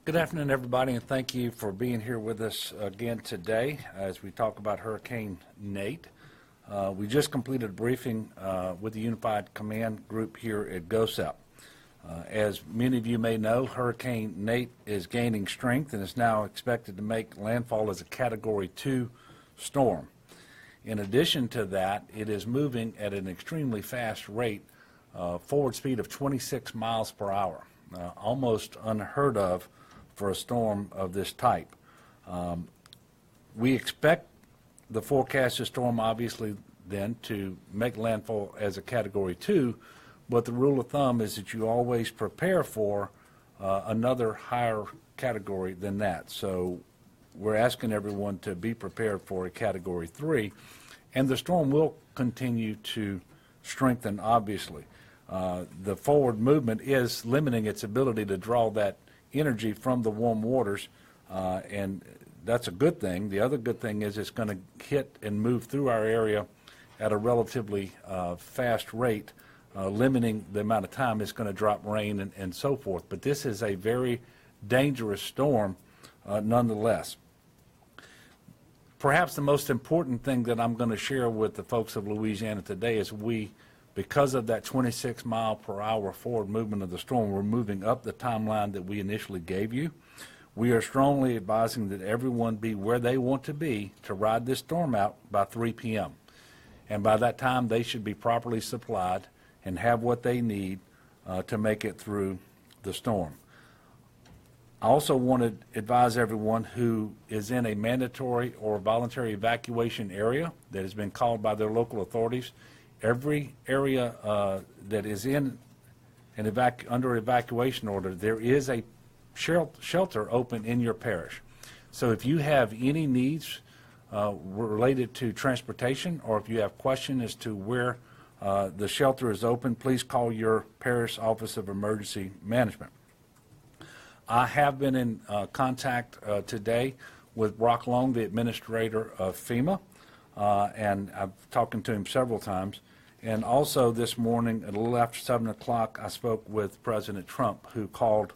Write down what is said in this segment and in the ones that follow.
Good afternoon, everybody, and thank you for being here with us again today as we talk about Hurricane Nate. We just completed a briefing with the Unified Command Group here at GOSEP. As many of you may know, Hurricane Nate is gaining strength and is now expected to make landfall as a Category 2 storm. In addition to that, it is moving at an extremely fast rate, forward speed of 26 miles per hour, almost unheard of for a storm of this type. We expect the forecasted storm obviously then to make landfall as a Category 2, but the rule of thumb is that you always prepare for another higher category than that. So we're asking everyone to be prepared for a Category 3, and the storm will continue to strengthen, obviously. The forward movement is limiting its ability to draw that energy from the warm waters, and that's a good thing. The other good thing is it's going to hit and move through our area at a relatively fast rate, limiting the amount of time it's going to drop rain and so forth. But this is a very dangerous storm nonetheless. Perhaps the most important thing that I'm going to share with the folks of Louisiana today is because of that 26 mile per hour forward movement of the storm, we're moving up the timeline that we initially gave you. We are strongly advising that everyone be where they want to be to ride this storm out by 3 p.m. And by that time, they should be properly supplied and have what they need to make it through the storm. I also want to advise everyone who is in a mandatory or voluntary evacuation area that has been called by their local authorities. Every area that is in under evacuation order, there is a shelter open in your parish. So if you have any needs related to transportation, or if you have questions as to where the shelter is open, please call your parish Office of Emergency Management. I have been in contact today with Brock Long, the administrator of FEMA, and I've talking to him several times. And also this morning at a little after 7 o'clock, I spoke with President Trump, who called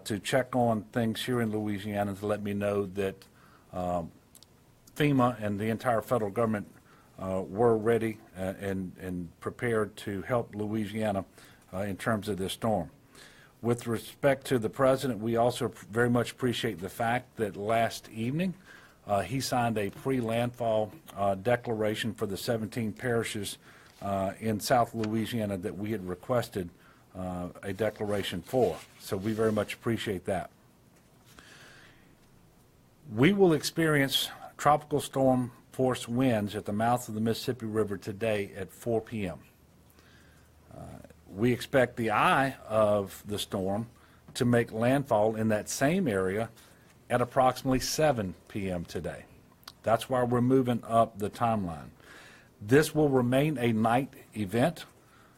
to check on things here in Louisiana to let me know that FEMA and the entire federal government were ready and prepared to help Louisiana in terms of this storm. With respect to the president, we also very much appreciate the fact that last evening he signed a pre-landfall declaration for the 17 parishes in South Louisiana that we had requested a declaration for. So we very much appreciate that. We will experience tropical storm force winds at the mouth of the Mississippi River today at 4 p.m. We expect the eye of the storm to make landfall in that same area at approximately 7 p.m. today. That's why we're moving up the timeline. This will remain a night event.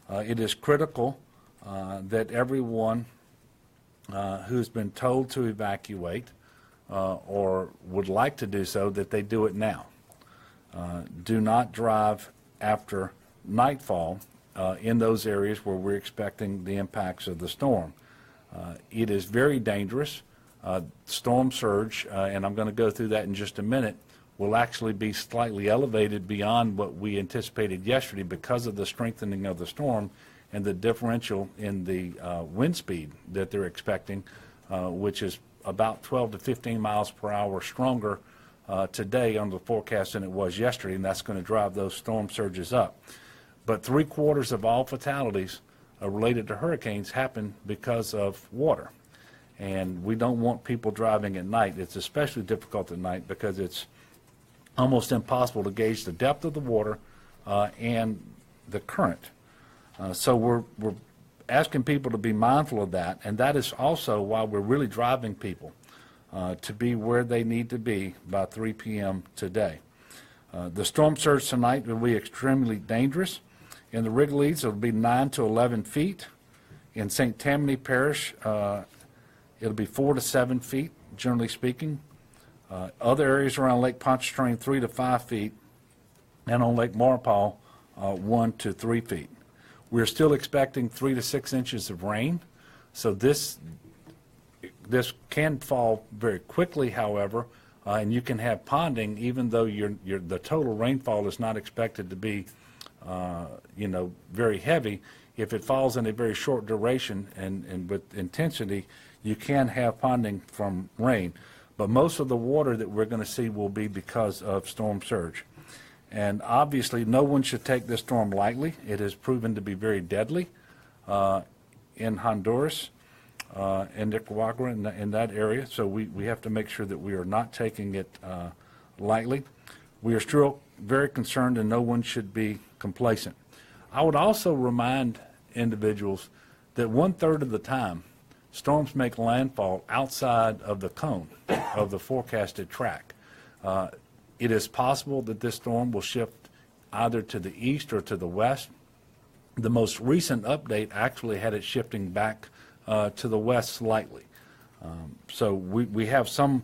It is critical that everyone who's been told to evacuate or would like to do so, that they do it now. Do not drive after nightfall in those areas where we're expecting the impacts of the storm. It is very dangerous. Storm surge, and I'm going to go through that in just a minute, will actually be slightly elevated beyond what we anticipated yesterday because of the strengthening of the storm and the differential in the wind speed that they're expecting, which is about 12 to 15 miles per hour stronger today on the forecast than it was yesterday, and that's going to drive those storm surges up. But 3/4 of all fatalities related to hurricanes happen because of water. And we don't want people driving at night. It's especially difficult at night because it's almost impossible to gauge the depth of the water and the current. So we're asking people to be mindful of that, and that is also why we're really driving people to be where they need to be by 3 p.m. today. The storm surge tonight will be extremely dangerous. In the Wrigley's, it'll be 9 to 11 feet. In St. Tammany Parish, it'll be 4 to 7 feet, generally speaking. Other areas around Lake Pontchartrain, 3 to 5 feet, and on Lake Maurepas, 1 to 3 feet. We're still expecting 3 to 6 inches of rain, so this can fall very quickly, however, and you can have ponding even though the total rainfall is not expected to be, very heavy. If it falls in a very short duration and with intensity, you can have ponding from rain. But most of the water that we're going to see will be because of storm surge. And obviously, no one should take this storm lightly. It has proven to be very deadly in Honduras, in Nicaragua, in that area. So we have to make sure that we are not taking it lightly. We are still very concerned, and no one should be complacent. I would also remind individuals that 1/3 of the time, storms make landfall outside of the cone of the forecasted track. It is possible that this storm will shift either to the east or to the west. The most recent update actually had it shifting back to the west slightly. So we have some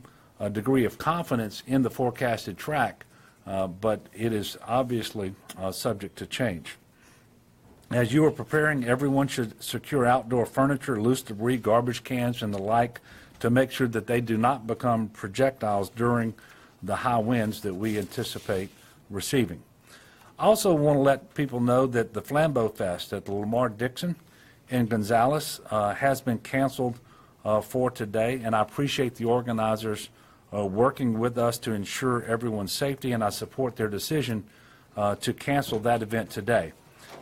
degree of confidence in the forecasted track, but it is obviously subject to change. As you are preparing, everyone should secure outdoor furniture, loose debris, garbage cans, and the like to make sure that they do not become projectiles during the high winds that we anticipate receiving. I also want to let people know that the Flambeau Fest at the Lamar Dixon in Gonzales has been canceled for today, and I appreciate the organizers working with us to ensure everyone's safety, and I support their decision to cancel that event today.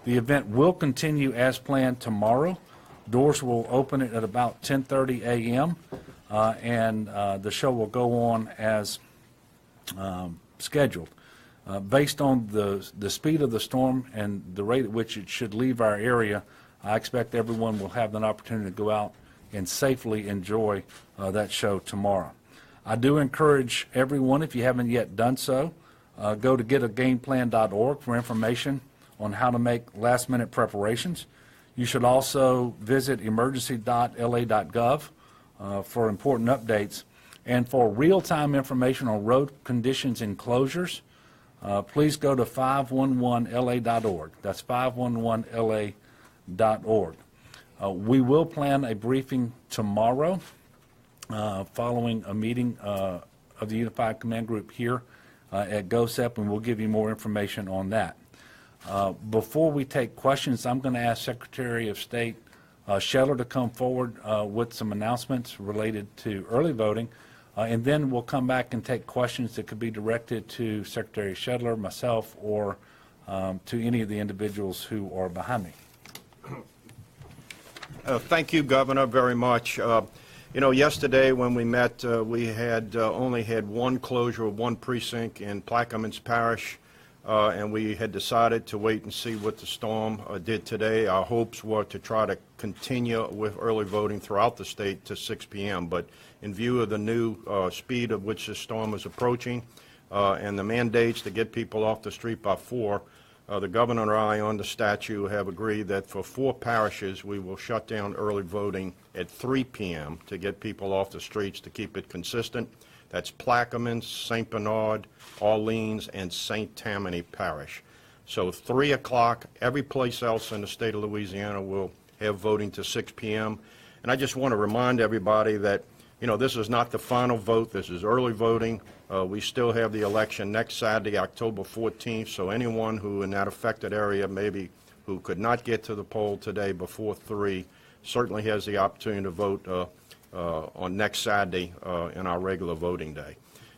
The event will continue as planned tomorrow. Doors will open at about 10:30 a.m., and the show will go on as scheduled. Based on the speed of the storm and the rate at which it should leave our area, I expect everyone will have an opportunity to go out and safely enjoy that show tomorrow. I do encourage everyone, if you haven't yet done so, go to getagameplan.org for information on how to make last-minute preparations. You should also visit emergency.la.gov for important updates. And for real-time information on road conditions and closures, please go to 511la.org. That's 511la.org. We will plan a briefing tomorrow following a meeting of the Unified Command Group here at GOSEP, and we'll give you more information on that. Before we take questions, I'm going to ask Secretary of State Shedler to come forward with some announcements related to early voting, and then we'll come back and take questions that could be directed to Secretary Shedler, myself, or to any of the individuals who are behind me. Thank you, Governor, very much. Yesterday when we met, we had only had one closure of one precinct in Plaquemines Parish, and we had decided to wait and see what the storm did today. Our hopes were to try to continue with early voting throughout the state to 6 p.m., but in view of the new speed of which the storm is approaching and the mandates to get people off the street by 4, the governor and I on the statute have agreed that for 4 parishes we will shut down early voting at 3 p.m. to get people off the streets to keep it consistent. That's Plaquemines, St. Bernard, Orleans, and St. Tammany Parish. So 3 o'clock, every place else in the state of Louisiana will have voting to 6 p.m. And I just want to remind everybody that, this is not the final vote. This is early voting. We still have the election next Saturday, October 14th, so anyone who in that affected area maybe who could not get to the poll today before 3 certainly has the opportunity to vote on next Saturday in our regular voting day.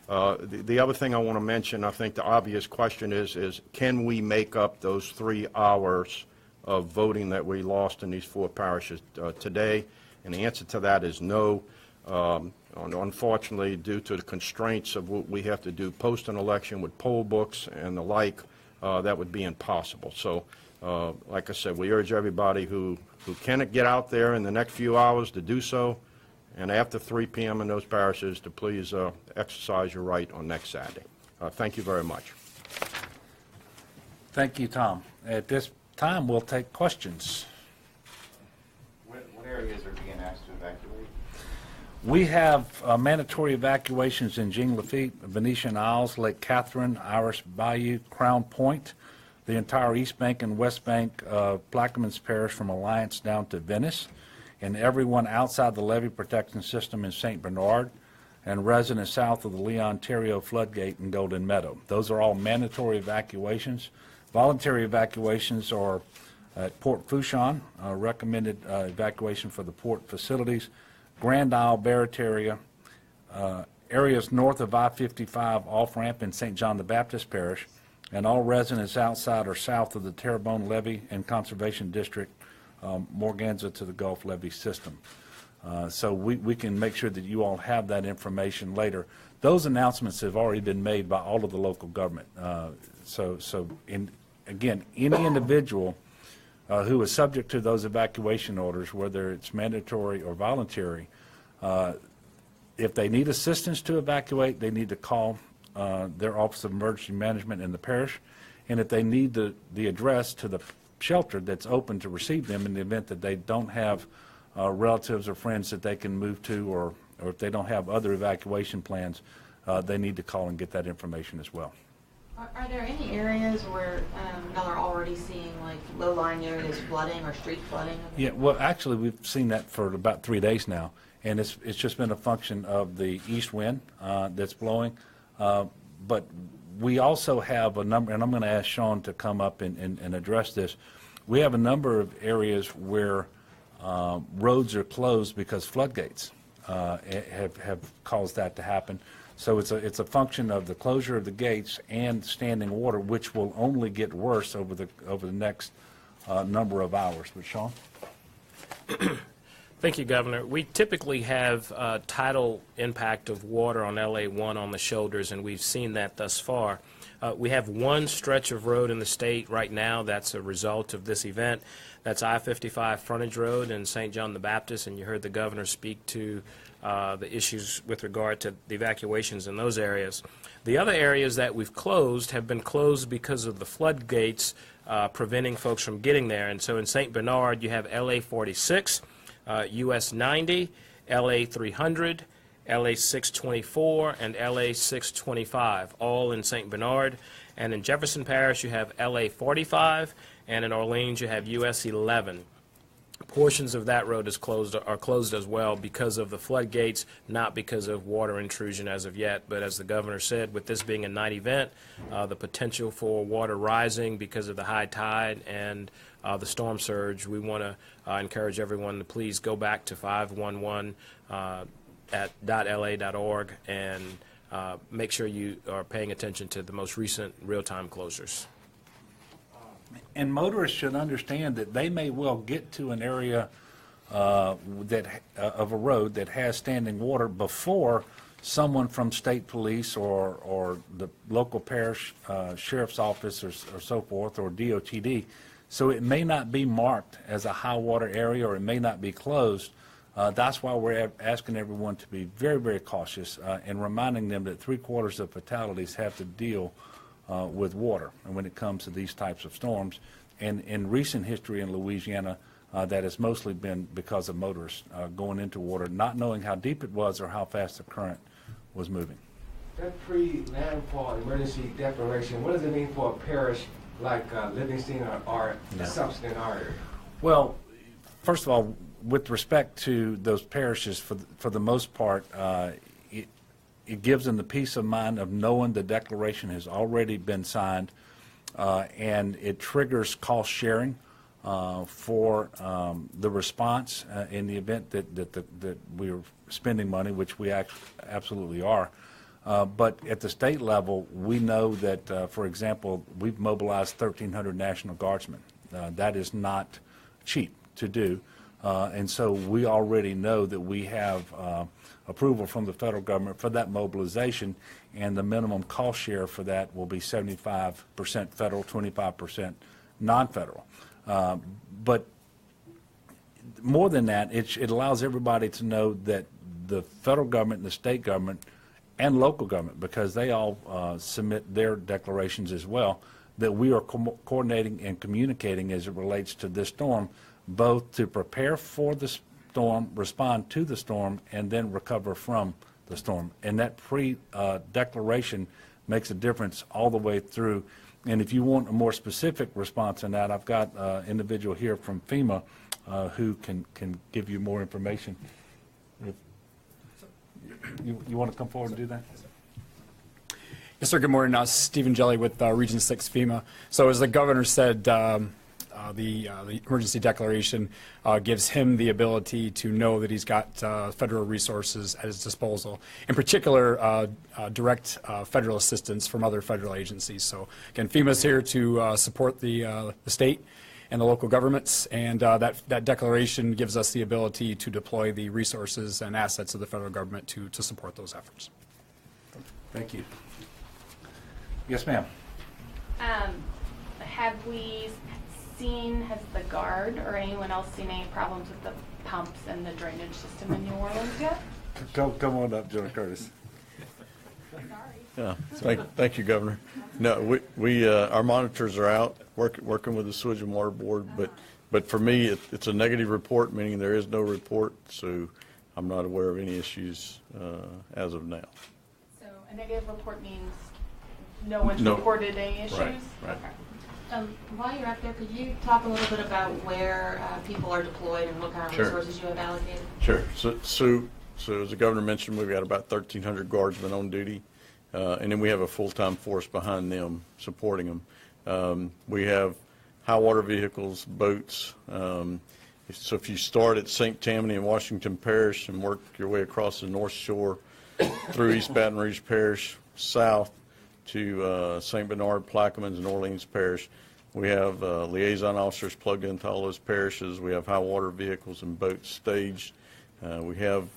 The other thing I want to mention, I think the obvious question is can we make up those 3 hours of voting that we lost in these 4 parishes today? And the answer to that is no. Unfortunately, due to the constraints of what we have to do post an election with poll books and the like, that would be impossible. So, like I said, we urge everybody who cannot get out there in the next few hours to do so, and after 3 p.m. in those parishes to please exercise your right on next Saturday. Thank you very much. Thank you, Tom. At this time, we'll take questions. What areas are being asked to evacuate? We have mandatory evacuations in Jean Lafitte, Venetian Isles, Lake Catherine, Iris Bayou, Crown Point, the entire East Bank and West Bank of Plaquemines Parish from Alliance down to Venice. and everyone outside the levee protection system in St. Bernard, and residents south of the Leon Terrio floodgate in Golden Meadow. Those are all mandatory evacuations. Voluntary evacuations are at Port Fourchon, recommended evacuation for the port facilities, Grand Isle, Barataria, areas north of I-55 off-ramp in St. John the Baptist Parish, and all residents outside or south of the Terrebonne Levee and Conservation District, Morganza to the Gulf Levee system. So we can make sure that you all have that information later. Those announcements have already been made by all of the local government. Again, any individual who is subject to those evacuation orders, whether it's mandatory or voluntary, if they need assistance to evacuate, they need to call their Office of Emergency Management in the parish, and if they need the address to the shelter that's open to receive them in the event that they don't have relatives or friends that they can move to, or if they don't have other evacuation plans, they need to call and get that information as well. Are there any areas where y'all are already seeing like low-lying areas flooding or street flooding? Yeah, well, actually, we've seen that for about 3 days now, and it's just been a function of the east wind that's blowing. But we also have a number, and I'm going to ask Sean to come up and address this. We have a number of areas where roads are closed because floodgates have caused that to happen. So it's a function of the closure of the gates and standing water, which will only get worse over the next number of hours. But Sean? Thank you, Governor. We typically have tidal impact of water on LA1 on the shoulders, and we've seen that thus far. We have one stretch of road in the state right now that's a result of this event. That's I-55 frontage road in St. John the Baptist, and you heard the governor speak to the issues with regard to the evacuations in those areas. The other areas that we've closed have been closed because of the floodgates preventing folks from getting there. And so in St. Bernard, you have LA 46, US 90, LA 300, LA 624, and LA 625, all in St. Bernard. And in Jefferson Parish, you have LA 45, and in Orleans, you have US 11. Portions of that road are closed as well because of the floodgates, not because of water intrusion as of yet. But as the governor said, with this being a night event, the potential for water rising because of the high tide and the storm surge, we want to encourage everyone to please go back to 511 at .la.org and make sure you are paying attention to the most recent real-time closures. And motorists should understand that they may well get to an area of a road that has standing water before someone from state police or the local parish sheriff's office or so forth, or DOTD. So it may not be marked as a high water area, or it may not be closed. That's why we're asking everyone to be very, very cautious and reminding them that 3/4 of fatalities have to deal with water, and when it comes to these types of storms. And in recent history in Louisiana, that has mostly been because of motorists going into water, not knowing how deep it was or how fast the current was moving. That pre-landfall emergency declaration, what does it mean for a parish like Livingston or Assumption in our area? Well, first of all, with respect to those parishes, for the most part, it gives them the peace of mind of knowing the declaration has already been signed, and it triggers cost sharing for the response in the event that we are spending money, which we absolutely are. But at the state level, we know that, for example, we've mobilized 1,300 National Guardsmen. That is not cheap to do. And so we already know that we have approval from the federal government for that mobilization, and the minimum cost share for that will be 75% federal, 25% non-federal. But more than that, it allows everybody to know that the federal government and the state government and local government, because they all submit their declarations as well, that we are coordinating and communicating as it relates to this storm, both to prepare for the storm, respond to the storm, and then recover from the storm. And that pre-declaration makes a difference all the way through. And if you want a more specific response on that, I've got an individual here from FEMA who can give you more information. If you want to come forward and do that? Yes, sir. Good morning. Stephen Jelly with Region 6 FEMA. So as the governor said, the emergency declaration gives him the ability to know that he's got federal resources at his disposal, in particular direct federal assistance from other federal agencies. So again, FEMA is here to support the state and the local governments, and that declaration gives us the ability to deploy the resources and assets of the federal government to support those efforts. Thank you. Yes, ma'am. Have we seen, has the Guard or anyone else seen any problems with the pumps and the drainage system in New Orleans yet? Come on up, Joe Curtis. Yeah, thank you, Governor. No, we our monitors are out working with the Sewage and Water Board, but for me, it's a negative report, meaning there is no report, so I'm not aware of any issues as of now. So a negative report means no one's No. reported any issues? Right. Okay. While you're up there, could you talk a little bit about where people are deployed and what kind of Sure. resources you have allocated? Sure. So as the Governor mentioned, we've got about 1,300 guardsmen on duty, and then we have a full-time force behind them supporting them. We have high water vehicles, boats. So if you start at St. Tammany and Washington Parish and work your way across the North Shore through East Baton Rouge Parish, south to St. Bernard, Plaquemines, and Orleans Parish, we have liaison officers plugged into all those parishes. We have high water vehicles and boats staged. We have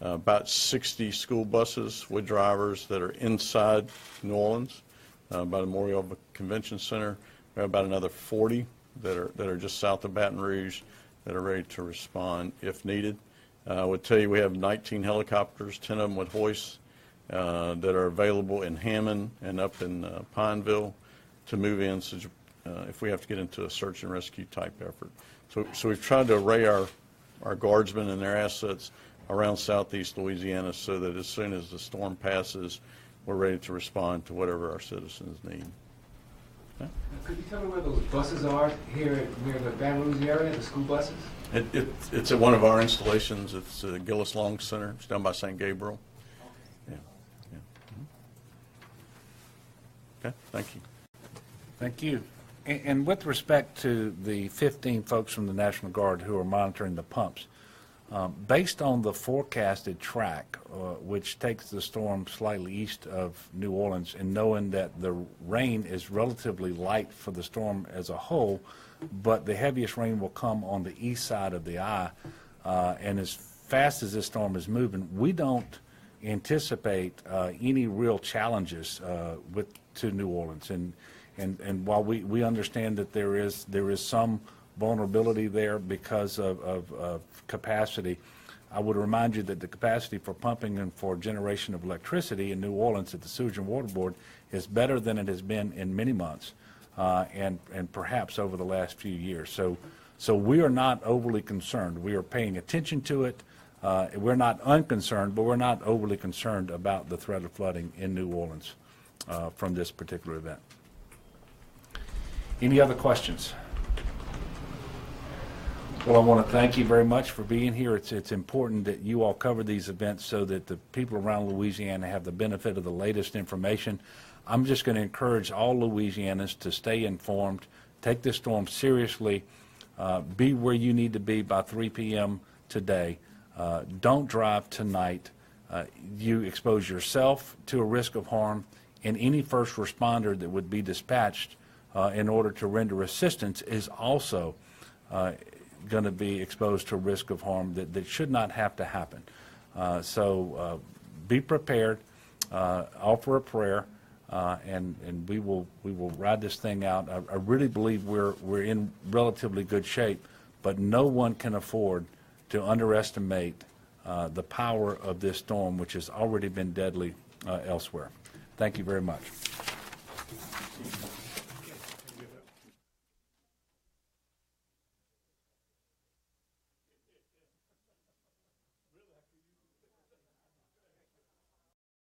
about 60 school buses with drivers that are inside New Orleans by the Memorial Convention Center. We have about another 40 that are just south of Baton Rouge that are ready to respond if needed. I would tell you we have 19 helicopters, 10 of them with hoists that are available in Hammond and up in Pineville to move in if we have to get into a search and rescue type effort. So we've tried to array our guardsmen and their assets around southeast Louisiana so that as soon as the storm passes, we're ready to respond to whatever our citizens need. Okay. Could you tell me where those buses are here near the Baton Rouge area, the school buses? It's at one of our installations. It's Gillis Long Center. It's down by St. Gabriel. Yeah. Okay, thank you. Thank you. And with respect to the 15 folks from the National Guard who are monitoring the pumps, based on the forecasted track, which takes the storm slightly east of New Orleans, and knowing that the rain is relatively light for the storm as a whole, but the heaviest rain will come on the east side of the eye, and as fast as this storm is moving, we don't anticipate any real challenges to New Orleans. And while we understand that there is some vulnerability there because of capacity, I would remind you that the capacity for pumping and for generation of electricity in New Orleans at the Sewage and Water Board is better than it has been in many months, and perhaps over the last few years. So we are not overly concerned. We are paying attention to it. We're not unconcerned, but we're not overly concerned about the threat of flooding in New Orleans from this particular event. Any other questions? Well, I want to thank you very much for being here. It's important that you all cover these events so that the people around Louisiana have the benefit of the latest information. I'm just going to encourage all Louisianans to stay informed, take this storm seriously, be where you need to be by 3 p.m. today. Don't drive tonight. You expose yourself to a risk of harm, and any first responder that would be dispatched in order to render assistance is also going to be exposed to a risk of harm that should not have to happen. So be prepared, offer a prayer, and we will ride this thing out. I really believe we're in relatively good shape, but no one can afford to underestimate the power of this storm, which has already been deadly elsewhere. Thank you very much.